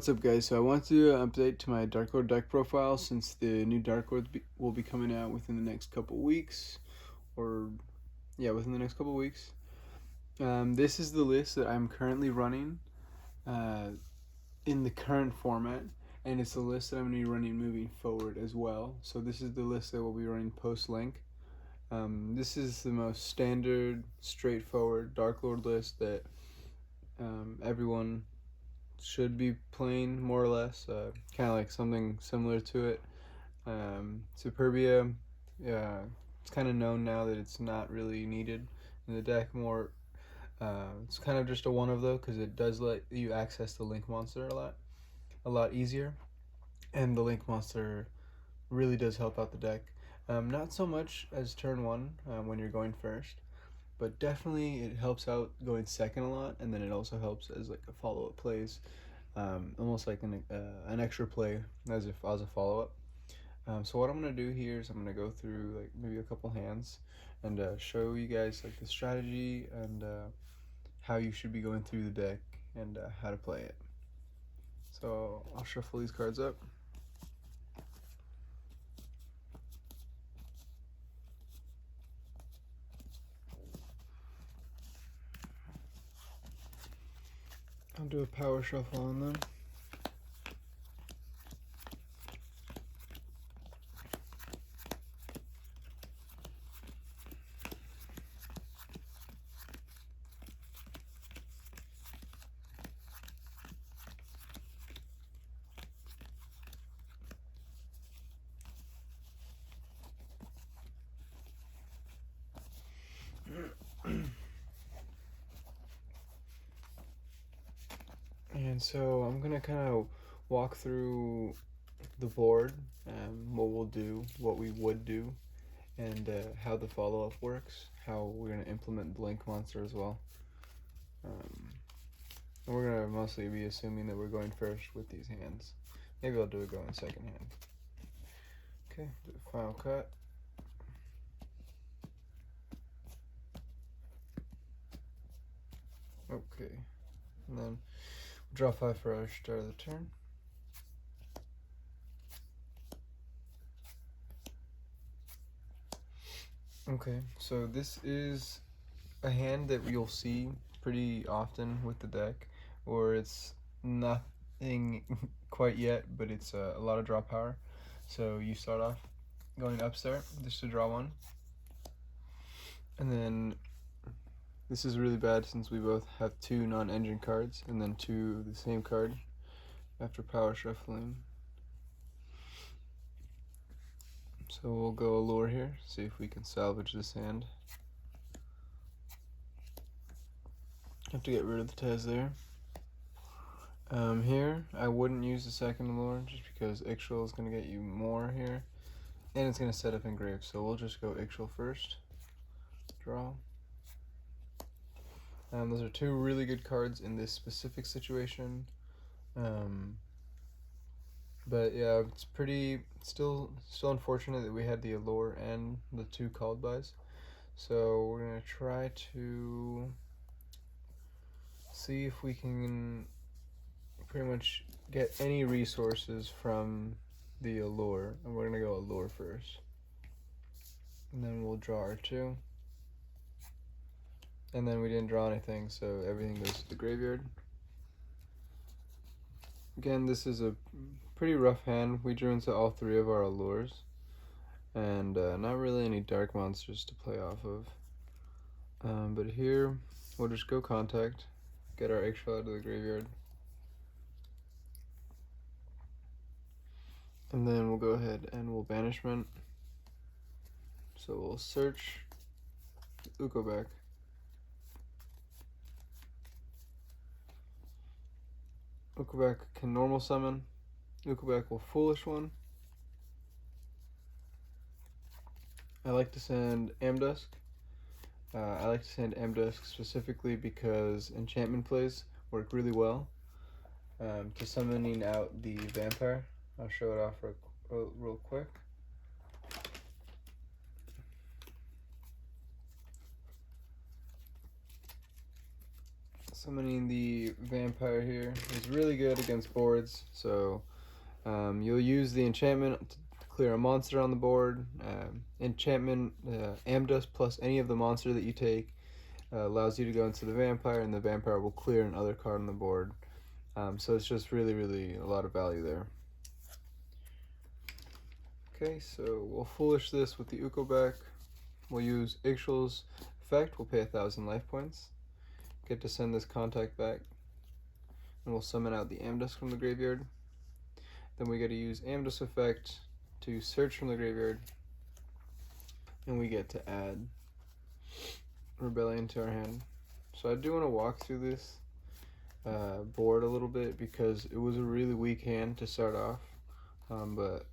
What's up, guys? So I want to update to my Darklord deck profile since the new Darklords will be coming out within the next couple weeks, within the next couple weeks. This is the list that I'm currently running in the current format, and it's the list that I'm going to be running moving forward as well. So this is the list that we'll be running post-link. This is the most standard, straightforward Darklord list that everyone should be playing, more or less, kind of like something similar to it. Superbia, it's kind of known now that it's not really needed in the deck more. It's kind of just a one of though, because it does let you access the Link Monster a lot easier, and the Link Monster really does help out the deck. Not so much as turn one when you're going first, but definitely it helps out going second a lot, and then it also helps as like a follow-up plays, almost like an extra play as a follow-up. So what I'm gonna do here is I'm gonna go through like maybe a couple hands and show you guys like the strategy and how you should be going through the deck and how to play it. So I'll shuffle these cards up. I'll do a power shuffle on them. And so I'm gonna kind of walk through the board, what we would do, and how the follow-up works, how we're gonna implement Blink Monster as well. And we're gonna mostly be assuming that we're going first with these hands. Maybe I'll do a go in second hand. Okay, do a final cut. Okay, and then draw 5 for our start of the turn. Okay, so this is a hand that you'll see pretty often with the deck, or it's nothing quite yet, but it's a lot of draw power. So you start off going Upstart just to draw one, and then this is really bad since we both have 2 non-engine cards, and then 2 of the same card after power shuffling. So we'll go Allure here, see if we can salvage this hand. Have to get rid of the Tez there. Here, I wouldn't use the second Allure just because Ixchel is going to get you more here, and it's going to set up engrave, so we'll just go Ixchel first. Draw. Those are 2 really good cards in this specific situation. But yeah, it's still unfortunate that we had the Allure and the 2 called bys. So we're gonna try to see if we can pretty much get any resources from the Allure, and we're gonna go Allure first, and then we'll draw our 2. And then we didn't draw anything, so everything goes to the graveyard. Again, this is a pretty rough hand. We drew into all 3 of our Allures, and not really any dark monsters to play off of. But here, we'll just go Contact, get our Ixchel out of the graveyard, and then we'll go ahead and we'll Banishment. So we'll search Ukoback. Ukoback can normal summon. Ukoback will Foolish One. I like to send Amdusc. I like to send Amdusc specifically because enchantment plays work really well to summoning out the vampire. I'll show it off real quick. Summoning the vampire here is really good against boards, so you'll use the enchantment to clear a monster on the board. Enchantment Amdusc plus any of the monster that you take allows you to go into the vampire, and the vampire will clear another card on the board. So it's just really a lot of value there. Okay, so we'll foolish this with the Ukoback. We'll use Ixchel's effect. We'll pay 1,000 life points. Get to send this contact back, and we'll summon out the Amdusc from the graveyard. Then we get to use Amdusc effect to search from the graveyard, and we get to add Rebellion to our hand. So I do want to walk through this board a little bit because it was a really weak hand to start off, but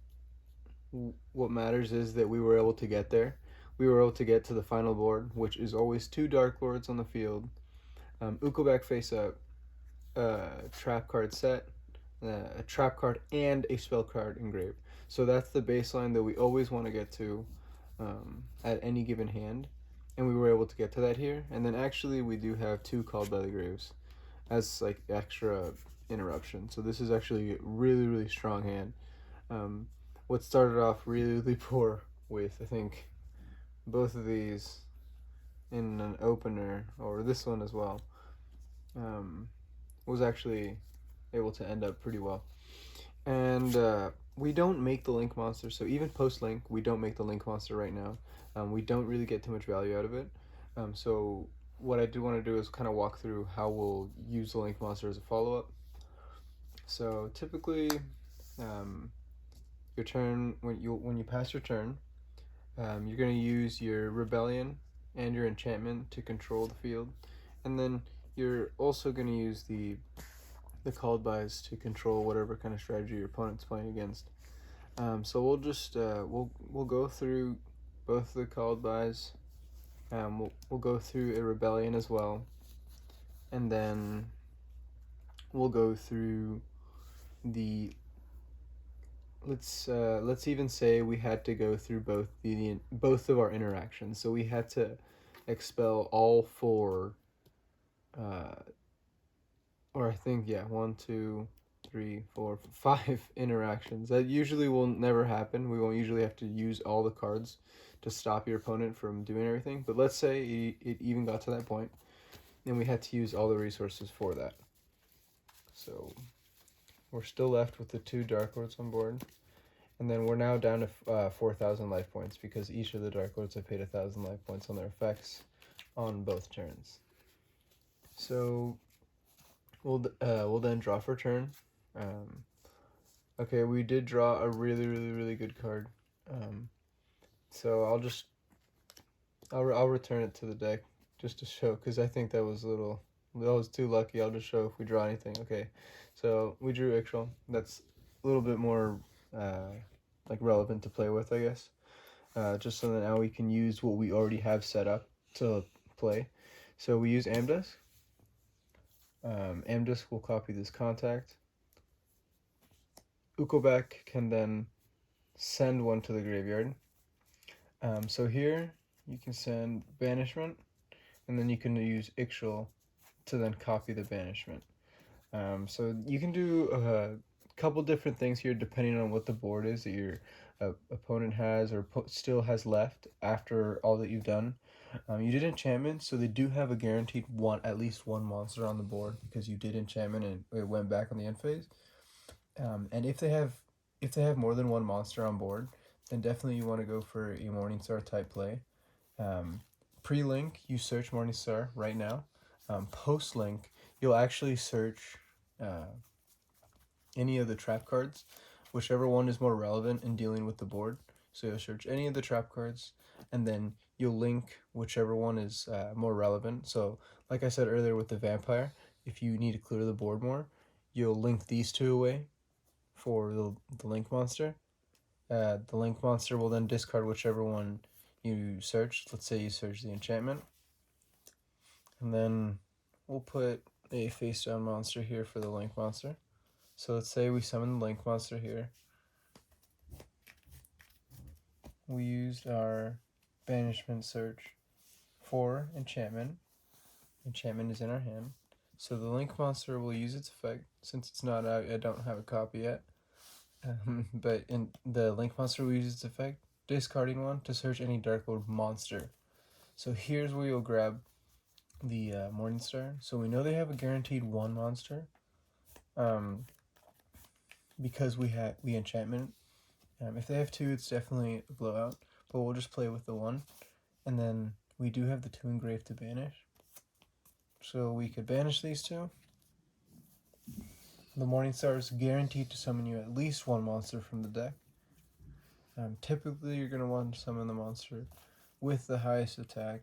what matters is that we were able to get there. We were able to get to the final board, which is always 2 Darklords on the field, Ukoback face up, trap card set, a trap card, and a spell card engraved. So that's the baseline that we always want to get to at any given hand, and we were able to get to that here. And then actually we do have 2 Called by the Graves as like extra interruption. So this is actually a really strong hand. What started off really poor with, I think, both of these in an opener, or this one as well, was actually able to end up pretty well. And we don't make the Link monster, so even post-Link, we don't make the Link monster right now. We don't really get too much value out of it. So what I do want to do is kind of walk through how we'll use the Link monster as a follow-up. So typically, your turn, when you pass your turn, you're going to use your Rebellion and your Enchantment to control the field, and then you're also going to use the Called bys to control whatever kind of strategy your opponent's playing against. So we'll just we'll go through both the Called bys. We'll go through a Rebellion as well, and then we'll go through the let's even say we had to go through both of our interactions. So we had to expel all 4 or I think, yeah, 1, 2, 3, 4, 5 interactions. That usually will never happen. We won't usually have to use all the cards to stop your opponent from doing everything. But let's say it even got to that point, and we had to use all the resources for that. So we're still left with the 2 Darklords on board, and then we're now down to 4,000 life points because each of the Darklords have paid 1,000 life points on their effects on both turns. So we'll then draw for turn. Okay, we did draw a really good card. So I'll return it to the deck just to show, because I think that was too lucky. I'll just show if we draw anything. Okay, so we drew Ixchel. That's a little bit more like relevant to play with, I guess. Just so that now we can use what we already have set up to play. So we use Amdusc. Amdusc will copy this contact. Ukoback can then send one to the graveyard. So here you can send Banishment, and then you can use Ixchel to then copy the Banishment. So you can do a couple different things here depending on what the board is that your opponent has or still has left after all that you've done. You did Enchantment, so they do have a guaranteed at least one monster on the board because you did Enchantment and it went back on the end phase. And if they have more than one monster on board, then definitely you want to go for a Morningstar type play. Pre-Link, you search Morningstar right now. Post-Link, you'll actually search any of the trap cards, whichever one is more relevant in dealing with the board. So you'll search any of the trap cards, and then you'll link whichever one is more relevant. So like I said earlier with the vampire, if you need to clear the board more, you'll link these 2 away for the link monster. The link monster will then discard whichever one you searched. Let's say you search the enchantment. And then we'll put a face down monster here for the link monster. So let's say we summon the link monster here. We used our Banishment search for enchantment. Enchantment is in our hand. So the Link monster will use its effect. Since it's not out, I don't have a copy yet. But in the Link monster will use its effect, discarding one to search any Darklord monster. So here's where you'll grab the Morningstar. So we know they have a guaranteed one monster, because we enchantment. If they have two, it's definitely a blowout. But we'll just play with the one, and then we do have the two engraved to banish. So we could banish these two. The Morningstar is guaranteed to summon you at least one monster from the deck. Typically, you're going to want to summon the monster with the highest attack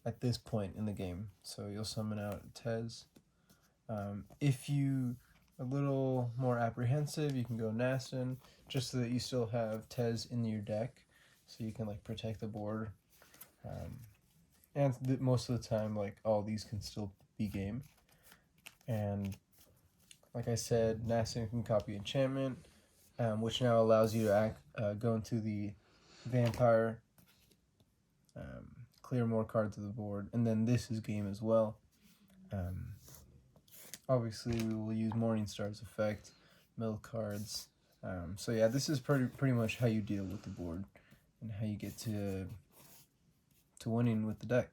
at this point in the game. So you'll summon out Tez. If you are a little more apprehensive, you can go Nasten, just so that you still have Tez in your deck, so you can like protect the board. And most of the time, like all these can still be game. And like I said, Nasten can copy enchantment, which now allows you to go into the vampire, clear more cards of the board, and then this is game as well. Obviously, we will use Morningstar's effect, mill cards. So yeah, this is pretty much how you deal with the board and how you get to winning with the deck.